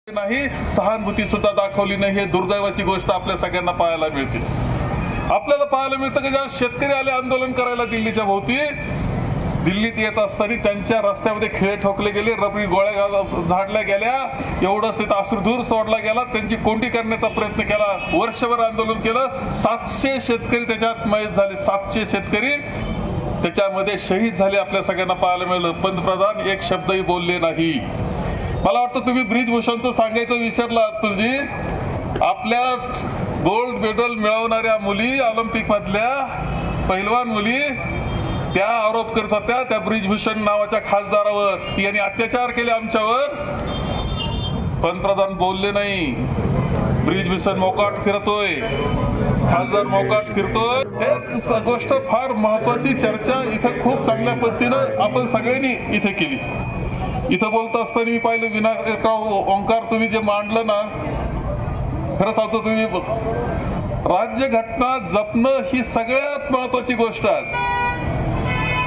नाही, सहानुभूती सुद्धा दाखवली नाही। हे दुर्दैवाची गोष्ट आपल्या सगळ्यांना पाहायला मिळते। आपल्याला पाहायला मिळतं की जेव्हा शेतकरी आले आंदोलन करायला दिल्लीच्या भोवती, दिल्लीत येत असताना त्यांच्या रस्त्यामध्ये खिळे ठोकले गेले, रबरी गोळ्या झाडल्या गेल्या, एवढंच तिथं अश्रुधूर सोडला गेला, त्यांची कोंडी करण्याचा प्रयत्न केला, वर्षभर आंदोलन केलं। 700 शेतकरी त्याच्यात मयत झाले, 700 शेतकरी त्याच्यामध्ये शहीद झाले। आपल्या सगळ्यांना पाहायला मिळालं। पंतप्रधान एक शब्दही बोलले नाही। मला वाटतं तुम्ही ब्रिजभूषणचं सांगायचं विसरला अतुलजी। आपल्या गोल्ड मेडल मिळवणाऱ्या मुली, ऑलिम्पिक मधल्या पहिलवान मुली, त्या आरोप करत होत्या त्या ब्रिजभूषण नावाच्या खासदारावर, यांनी अत्याचार केले आमच्यावर। पंतप्रधान बोलले नाही। ब्रिजभूषण मोकाट फिरतोय, खासदार मोकाट फिरतोय। हे गोष्ट फार महत्वाची चर्चा इथे खूप चांगल्या पद्धतीनं आपण सगळ्यांनी इथे केली। इथं बोलत असताना मी पाहिलं विनायक ओंकार, तुम्ही जे मांडलं ना, खरं सांगतो, तुम्ही राज्यघटना जपणं ही सगळ्यात महत्वाची गोष्ट आहे।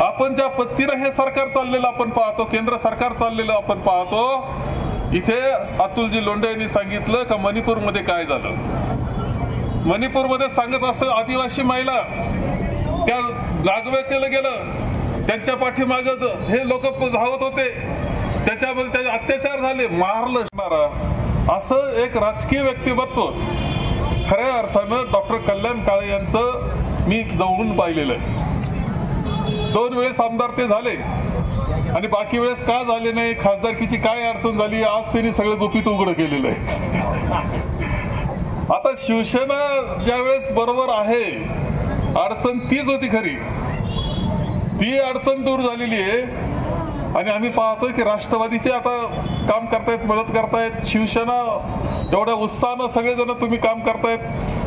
आपण ज्या पद्धतीनं हे सरकार चाललेलं आपण पाहतो, केंद्र सरकार चाललेलं आपण पाहतो। इथे अतुलजी लोंढे यांनी सांगितलं का मणिपूरमध्ये काय झालं। मणिपूरमध्ये सांगत असं आदिवासी महिला त्या नागवे केलं गेलं, त्यांच्या पाठीमागं हे लोक धावत होते, त्याच्यामध्ये त्याचे अत्याचार झाले, मारलं। असं एक राजकीय व्यक्तिमत्व खऱ्या अर्थानं डॉक्टर कल्याण काळे यांचं मी जवळून पाहिलेलं आहे। 2 वेळेस आमदार ते झाले आणि बाकी वेळेस का झाले नाही, खासदारकीची काय अडचण झाली, आज त्यांनी सगळं गुपित उघड केलेलं आहे। आता शिवसेना ज्या वेळेस बरोबर आहे, अडचण तीच होती खरी, ती अडचण दूर झालेली आहे। आणि आम्ही पाहतोय की राष्ट्रवादीचे आता काम करतायत, मदत करतायत, शिवसेना एवढ्या उत्साहानं सगळेजण तुम्ही काम करतायत,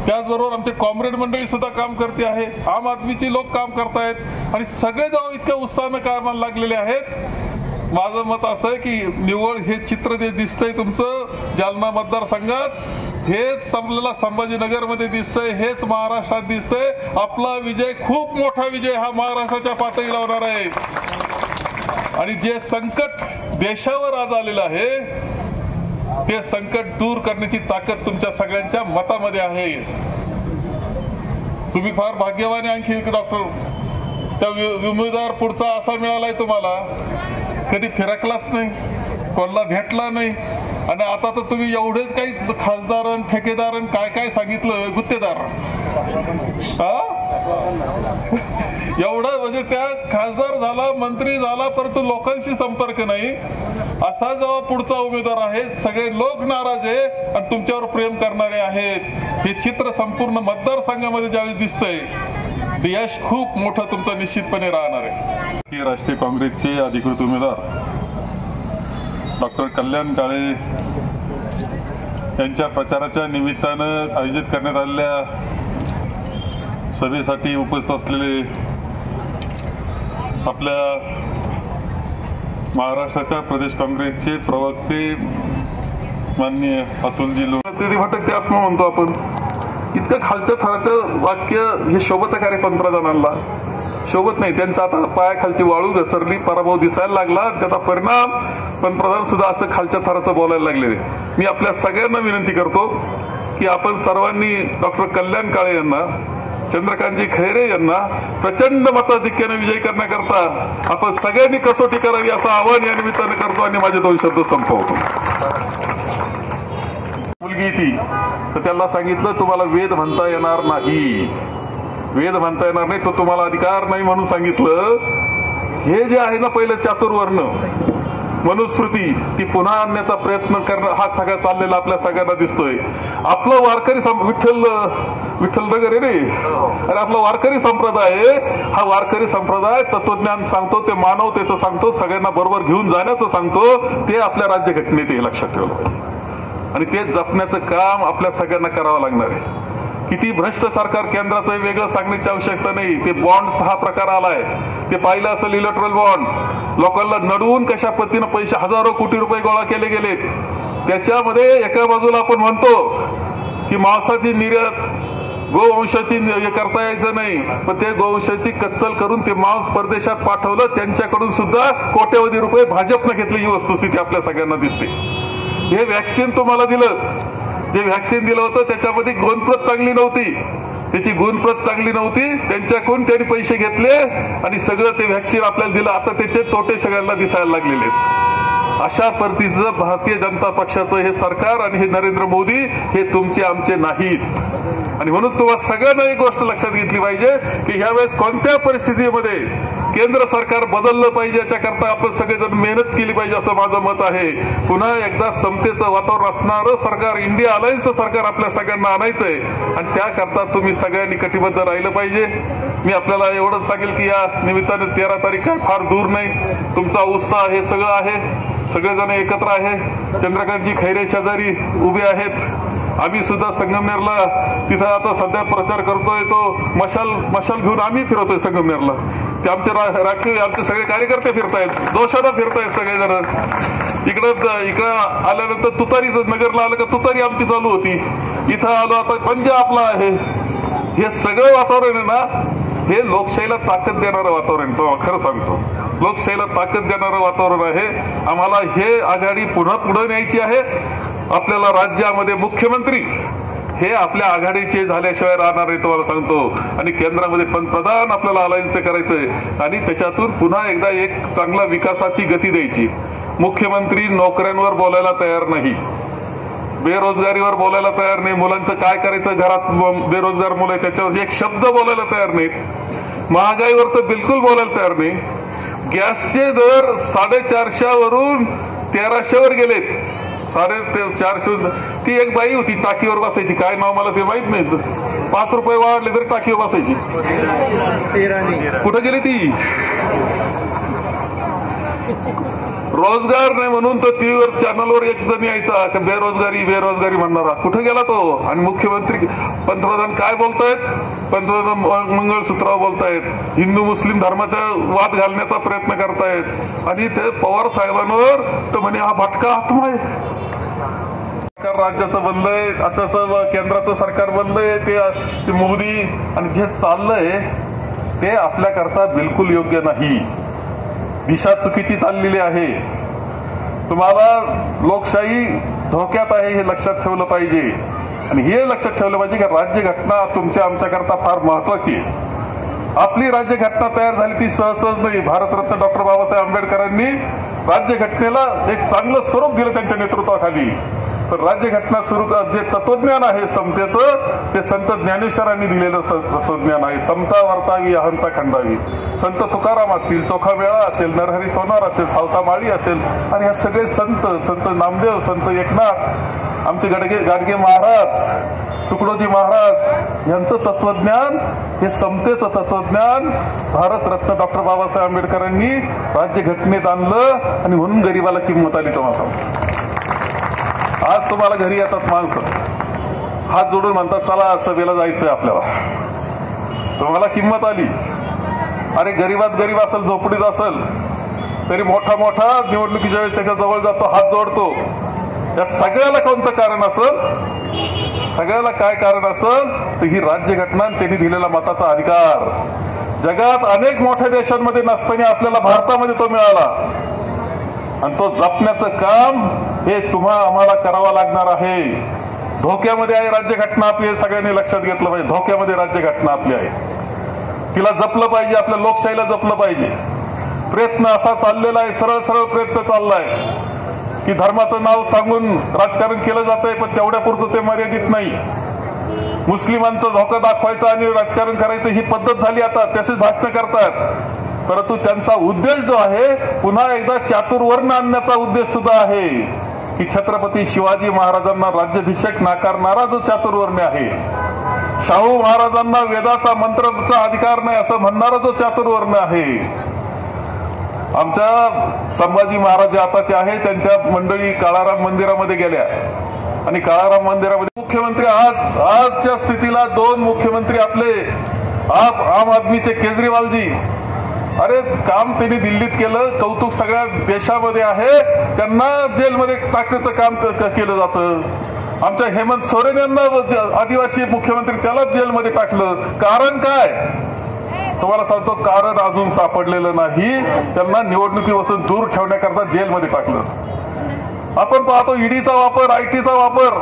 त्याचबरोबर आमचे कॉम्रेड मंडळी सुद्धा काम करते आहे, आम आदमीची लोक काम करतायत आणि सगळे जेव्हा इतक्या उत्साहानं कामाला लागलेले आहेत। माझं मत असं आहे की निव्वळ हे चित्र जे दिसतंय तुमचं जालना मतदारसंघात, हेच आपल्याला संभाजीनगरमध्ये दिसतंय, हेच महाराष्ट्रात दिसतंय। आपला विजय खूप मोठा विजय हा महाराष्ट्राच्या पातळीला होणार आहे। आणि जे संकट देशावर आज आलेलं आहे, ते संकट दूर करण्याची ताकद तुमच्या सगळ्यांच्या मतामध्ये आहे। तुम्ही फार भाग्यवान आहे। आणखी डॉक्टर त्या उमेदवार पुढचा असा मिळालाय तुम्हाला, कधी फिरकलाच नाही, कोणाला भेटला नाही। आणि आता तर तुम्ही एवढेच काही खासदार ठेकेदार काय काय सांगितलं, गुत्तेदार एवढं, म्हणजे त्या खासदार झाला, मंत्री झाला, परंतु लोकांशी संपर्क नाही। असा जेव्हा पुढचा उमेदवार आहे, सगळे लोक नाराज आहे आणि तुमच्यावर प्रेम करणारे आहेत, हे चित्र संपूर्ण मतदारसंघामध्ये ज्यावेळेस दिसतंय, ते यश खूप मोठं तुमचं निश्चितपणे राहणार आहे। राष्ट्रीय काँग्रेसचे अधिकृत उमेदवार डॉक्टर कल्याण काळे यांच्या प्रचाराच्या निमित्तानं आयोजित करण्यात आलेल्या सभेसाठी उपस्थित असलेले आपल्या महाराष्ट्राच्या प्रदेश काँग्रेसचे प्रवक्ते माननीय अतुलजी लोंढे भटकते आत्मा म्हणतो आपण, इतकं खालच्या थराचं वाक्य हे शोभत आहे पंतप्रधानांना? शोभत नाही। त्यांचा आता पायाखालची वाळू घसरली, पराभव दिसायला लागला, त्याचा परिणाम पंतप्रधान सुद्धा असं खालच्या थराचं बोलायला लागलेले। मी आपल्या सगळ्यांना विनंती करतो की आपण सर्वांनी डॉक्टर कल्याण काळे यांना, चंद्रकांतजी खैरे यांना प्रचंड मताधिक्याने विजयी करण्याकरता आपण सगळ्यांनी कसोटी करावी असं आवाहन या निमित्ताने करतो आणि माझे 2 शब्द संपवतो। मुलगी ती तर त्याला सांगितलं तुम्हाला वेद म्हणता येणार नाही, वेद म्हणता येणार नाही, तो तुम्हाला अधिकार नाही म्हणून सांगितलं। हे जे आहे ना पहिलं चातुर्वर्ण मनुस्मृती, ती पुन्हा आणण्याचा प्रयत्न करणं हा सगळा चाललेला आपल्या सगळ्यांना दिसतोय। आपलं वारकरी विठ्ठल नगर आहे रे, अरे आपला वारकरी संप्रदाय हा वारकरी संप्रदाय तत्वज्ञान सांगतो, ते मानवतेचं सांगतो, सगळ्यांना बरोबर घेऊन जाण्याचं सांगतो, ते आपल्या राज्यघटनेत हे लक्षात ठेवलं पाहिजे आणि ते जपण्याचं काम आपल्या सगळ्यांना करावं लागणार आहे। किती भ्रष्ट सरकार केंद्राचं वेगळं सांगण्याची आवश्यकता नाही। ते बॉन्ड 6 प्रकार आलाय, ते पाहिलं असेल, इलेक्ट्रल बॉन्ड, लोकांना नडवून कशा पद्धतीनं पैसे हजारो कोटी रुपये गोळा केले गेलेत। त्याच्यामध्ये एका बाजूला आपण म्हणतो की मांसाची निर्यात, गोवंशाची करता यायचं नाही, पण ते गोवंशाची कत्तल करून ते मांस परदेशात पाठवलं, त्यांच्याकडून सुद्धा कोट्यवधी रुपये भाजपनं घेतली, ही वस्तुस्थिती आपल्या सगळ्यांना दिसते। हे व्हॅक्सिन तुम्हाला दिलं, जे व्हॅक्सिन दिलं होतं त्याच्यामध्ये गुणप्रत चांगली नव्हती, त्याची गुणप्रत चांगली नव्हती, त्यांच्याकडून त्यांनी पैसे घेतले आणि सगळं ते व्हॅक्सिन आपल्याला दिलं. आता त्याचे तोटे सगळ्यांना दिसायला लागलेले आहेत. अशा पद्धतीचं भारतीय जनता पक्षाचं हे सरकार आणि हे नरेंद्र मोदी हे तुमचे आमचे नाहीत. आणि म्हणून तुम्हाला सगळ्यांना एक गोष्ट लक्षात घेतली पाहिजे की यावेळेस कोणत्या परिस्थितीमध्ये केंद्र सरकार बदललं पाहिजे याच्याकरता आपण सगळेजण मेहनत केली पाहिजे असं माझं मत आहे. पुन्हा एकदा समतेचं वातावरण असणारं सरकार, इंडिया अलायन्सचं सरकार आपल्या सगळ्यांना आणायचंय आणि त्याकरता तुम्ही सगळ्यांनी कटिबद्ध राहिलं पाहिजे. मी आपल्याला एवढंच सांगेल की या निमित्ताने 13 तारीख काय फार दूर नाही, तुमचा उत्साह हे सगळं आहे, सगळेजण एकत्र आहे. चंद्रकांतजी खैरे शेजारी उभे आहेत, आम्ही सुद्धा संगमनेरला तिथं आता सध्या प्रचार करतोय, तो मशाल घेऊन आम्ही फिरतोय संगमनेरला. ते आमचे राखीव आमचे सगळे कार्यकर्ते फिरतायत, जोशाला फिरतायत सगळेजण. इकडं आल्यानंतर तुतारीचं नगरला आलं का तुतारी आमची चालू होती, इथं आलो आता पंजा आपला आहे. हे सगळं वातावरण आहे ना, हे लोकशाहीला ताकद देणारं वातावरण, तो खरं सांगतो लोकशाहीला ताकद देणारं वातावरण आहे. आम्हाला हे आघाडी पुन्हा पुढे न्यायची आहे. आपल्याला राज्यामध्ये मुख्यमंत्री हे आपल्या आघाडीचे झाल्याशिवाय राहणार नाही तुम्हाला सांगतो. आणि केंद्रामध्ये पंतप्रधान आपल्याला अलायन्स करायचंय आणि त्याच्यातून पुन्हा एकदा एक चांगला विकासाची गती द्यायची. मुख्यमंत्री नोकऱ्यांवर बोलायला तयार नाही, बेरोजगारीवर बोलायला तयार नाही, मुलांचं काय करायचं, घरात बेरोजगार मुलं त्याच्यावर एक शब्द बोलायला तयार नाहीत, महागाईवर तर बिलकुल बोलायला तयार नाही. गॅसचे दर 450 वरून 1300 वर गेलेत, 450. ती एक बाई होती टाकीवर बसायची, काय नाव मला ते माहित नाही, 5 रुपये वाढले तर टाकीवर बसायची, कुठे गेली ती? रोजगार नाही म्हणून तो टीव्हीवर चॅनलवर एक जण यायचा बेरोजगारी बेरोजगारी म्हणणारा, कुठे गेला तो? आणि मुख्यमंत्री पंतप्रधान काय बोलतायत? पंतप्रधान मंगळसूत्रावर बोलतायत, हिंदू मुस्लिम धर्माचा वाद घालण्याचा प्रयत्न करतायत. आणि ते पवार साहेबांवर तर म्हणे हा भटका आत्मा आहे, राज्याचं बनलंय, असं केंद्राचं सरकार बनलंय, ते मोदी. आणि जे चाललंय ते आपल्याकरता बिलकुल योग्य नाही, दिशा चुकीची चाललेली आहे. तुम्हाला लोकशाही धोक्यात आहे हे लक्षात ठेवलं पाहिजे. आणि हे लक्षात ठेवलं पाहिजे की राज्यघटना तुमच्या आमच्याकरता फार महत्वाची आहे. आपली राज्यघटना तयार झाली ती सहज नाही. भारतरत्न डॉक्टर बाबासाहेब आंबेडकरांनी राज्यघटनेला एक चांगलं स्वरूप दिलं त्यांच्या नेतृत्वाखाली. पण राज्यघटना जे तत्वज्ञान आहे समतेचं, ते संत ज्ञानेश्वरांनी दिलेलं तत्वज्ञान आहे. समता वर्तावी अहंता खंडावी. संत तुकाराम असतील, चोखामेळा असेल, नरहरी सोनार असेल, सावता माळी असेल, आणि हे सगळे संत नामदेव, संत एकनाथ, आमचे गाडगे महाराज, तुकडोजी महाराज यांचं तत्वज्ञान, हे समतेचं तत्वज्ञान भारतरत्न डॉक्टर बाबासाहेब आंबेडकरांनी राज्यघटनेत आणलं. आणि म्हणून गरीबाला किंमत आली. तुम्हाला आज तुम्हाला घरी येतात माणसं, हात जोडून म्हणतात चला सभेला जायचंय आपल्याला, तुम्हाला किंमत आली. अरे गरीबात गरीब असेल, झोपडीत असेल, तरी मोठा निवडणुकीच्या वेळेस त्याच्या जवळ जातो, हात जोडतो. या सगळ्याला कोणतं कारण असेल? सगळ्याला काय कारण असेल तर ही राज्यघटना, त्यांनी दिलेला मताचा अधिकार. जगात अनेक मोठ्या देशांमध्ये नसताना आपल्याला भारतामध्ये तो मिळाला, आणि तो जपण्याचं काम हे आम्हाला करावं लागणार आहे. धोक्यामध्ये आहे राज्यघटना आपली, हे सगळ्यांनी लक्षात घेतलं पाहिजे. धोक्यामध्ये राज्यघटना आपली आहे, तिला जपलं पाहिजे, आपल्या लोकशाहीला जपलं पाहिजे. प्रयत्न असा चाललेला आहे, सरळ प्रयत्न चाललाय की धर्माचं नाव सांगून राजकारण केलं जात आहे, पण तेवढ्या पुरतं ते मर्यादित नाही. मुस्लिमांचा धोका दाखवायचा आणि राजकारण करायचं ही पद्धत झाली आता, तसेच भाषण करतात. परंतु त्यांचा उद्देश जो आहे पुन्हा एकदा चातुर्वर्ण आणण्याचा उद्देश सुद्धा आहे की छत्रपती शिवाजी महाराजांना राज्याभिषेक नाकारणारा जो चातुर्वर्ण आहे, शाहू महाराजांना वेदाचा मंत्राचा अधिकार नाही असं म्हणणारा जो चातुर्वर्ण आहे. आमच्या संभाजी महाराज आताचे आहे, त्यांच्या मंडळी काळाराम मंदिरामध्ये गेल्या आणि काळाराम मंदिरामध्ये मुख्यमंत्री आजच्या स्थितीला 2 मुख्यमंत्री आपले आम आदमीचे केजरीवालजी, अरे काम त्यांनी दिल्लीत केलं, कौतुक सगळ्या देशामध्ये आहे, त्यांना जेलमध्ये टाकण्याचं काम केलं जातं. आमच्या हेमंत सोरेन यांना आदिवासी मुख्यमंत्री त्याला जेलमध्ये टाकलं. कारण काय? तुम्हाला सांगतो, कारण अजून सापडलेलं नाही. त्यांना निवडणुकीपासून दूर ठेवण्याकरता जेलमध्ये टाकलं. आपण पाहतो ईडीचा वापर, आयटीचा वापर,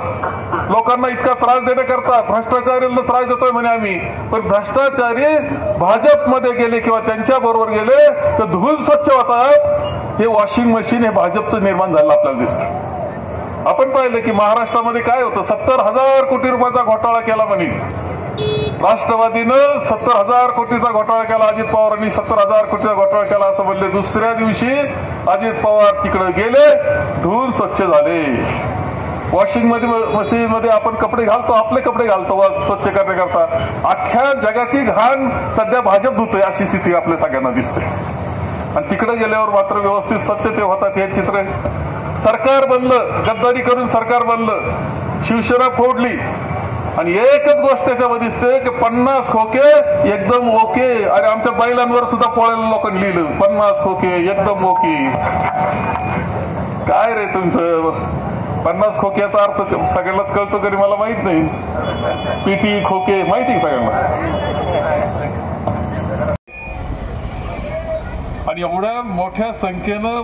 लोकांना इतका त्रास देण्याकरता भ्रष्टाचाऱ्यांना त्रास देतोय म्हणे आम्ही, पण भ्रष्टाचारी भाजपमध्ये गेले किंवा त्यांच्या बरोबर गेले तर धुवून स्वच्छ होतात. हे वॉशिंग मशीन हे भाजपचं निर्माण झालं आपल्याला दिसतं. आपण पाहिलं की महाराष्ट्रामध्ये काय होतं, 70,000 कोटी रुपयाचा घोटाळा केला म्हणे राष्ट्रवादीनं, 70,000 कोटीचा घोटाळा केला. अजित पवारांनी 70,000 कोटीचा घोटाळा केला असं म्हणले. दुसऱ्या दिवशी अजित पवार तिकडे गेले, धुवून स्वच्छ झाले. वॉशिंग मशीन मध्ये आपण कपडे घालतो, आपले कपडे घालतो स्वच्छ करण्याकरता. अख्ख्या जगाची घाण सध्या भाजप धुतोय अशी स्थिती आपल्या सगळ्यांना दिसते. आणि तिकडे गेल्यावर मात्र व्यवस्थित स्वच्छते होतात हे चित्र. सरकार बनलं, गद्दारी करून सरकार बनलं, शिवसेना फोडली आणि एकच गोष्ट त्याच्यामध्ये दिसते की 50 खोके एकदम ओके. अरे आमच्या बैलांवर सुद्धा पोळ्याला लोकांनी लिहिलं 50 खोके एकदम ओके. काय रे तुमचं 50 खोक्याचा अर्थ सगळ्यांनाच कळतो कधी मला माहित नाही. पीटी खोके माहिती सगळ्यांना. आणि एवढ्या मोठ्या संख्येनं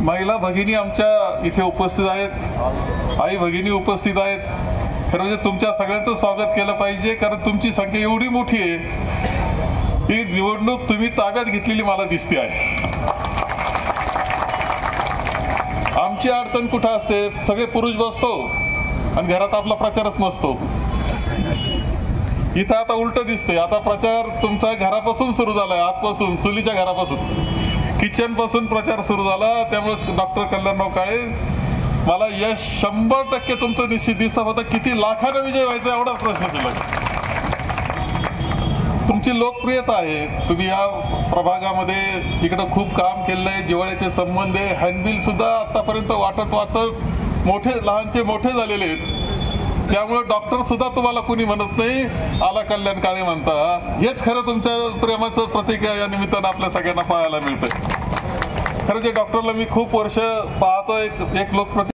महिला भगिनी आमच्या इथे उपस्थित आहेत, आई भगिनी उपस्थित आहेत. खरं म्हणजे तुमच्या सगळ्यांचं स्वागत केलं पाहिजे, कारण तुमची संख्या एवढी मोठी आहे. ही निवडणूक तुम्ही ताब्यात घेतलेली मला दिसते आहे. आमची अडचण कुठं असते, सगळे पुरुष बसतो आणि घरात आपला प्रचारच नसतो. इथं आता उलट दिसतंय. आता प्रचार तुमचा घरापासून सुरू झालाय, आतपासून, चुलीच्या घरापासून, किचन पासून प्रचार सुरू झाला. त्यामुळे डॉक्टर कल्याणराव काळे मला यश 100% तुमचं निश्चित दिसतं. होतं किती लाखाने विजय व्हायचा एवढाच प्रश्न शिल्लक. तुमची लोकप्रियता आहे. तुम्ही या प्रभागामध्ये इकडं खूप काम केलंय, जिव्हाळ्याचे संबंध आहे. हँडबिल सुद्धा आतापर्यंत वाटत मोठे लहानचे मोठे झालेले आहेत. त्यामुळे डॉक्टर सुद्धा तुम्हाला कुणी म्हणत नाही, आला कल्याण काळे म्हणता. हेच खरं तुमच्या प्रेमाचं प्रतीक या निमित्तानं आपल्या सगळ्यांना पाहायला मिळतंय. खरं जे डॉक्टरला मी खूप वर्ष पाहतो, एक लोकप्रतिनिधी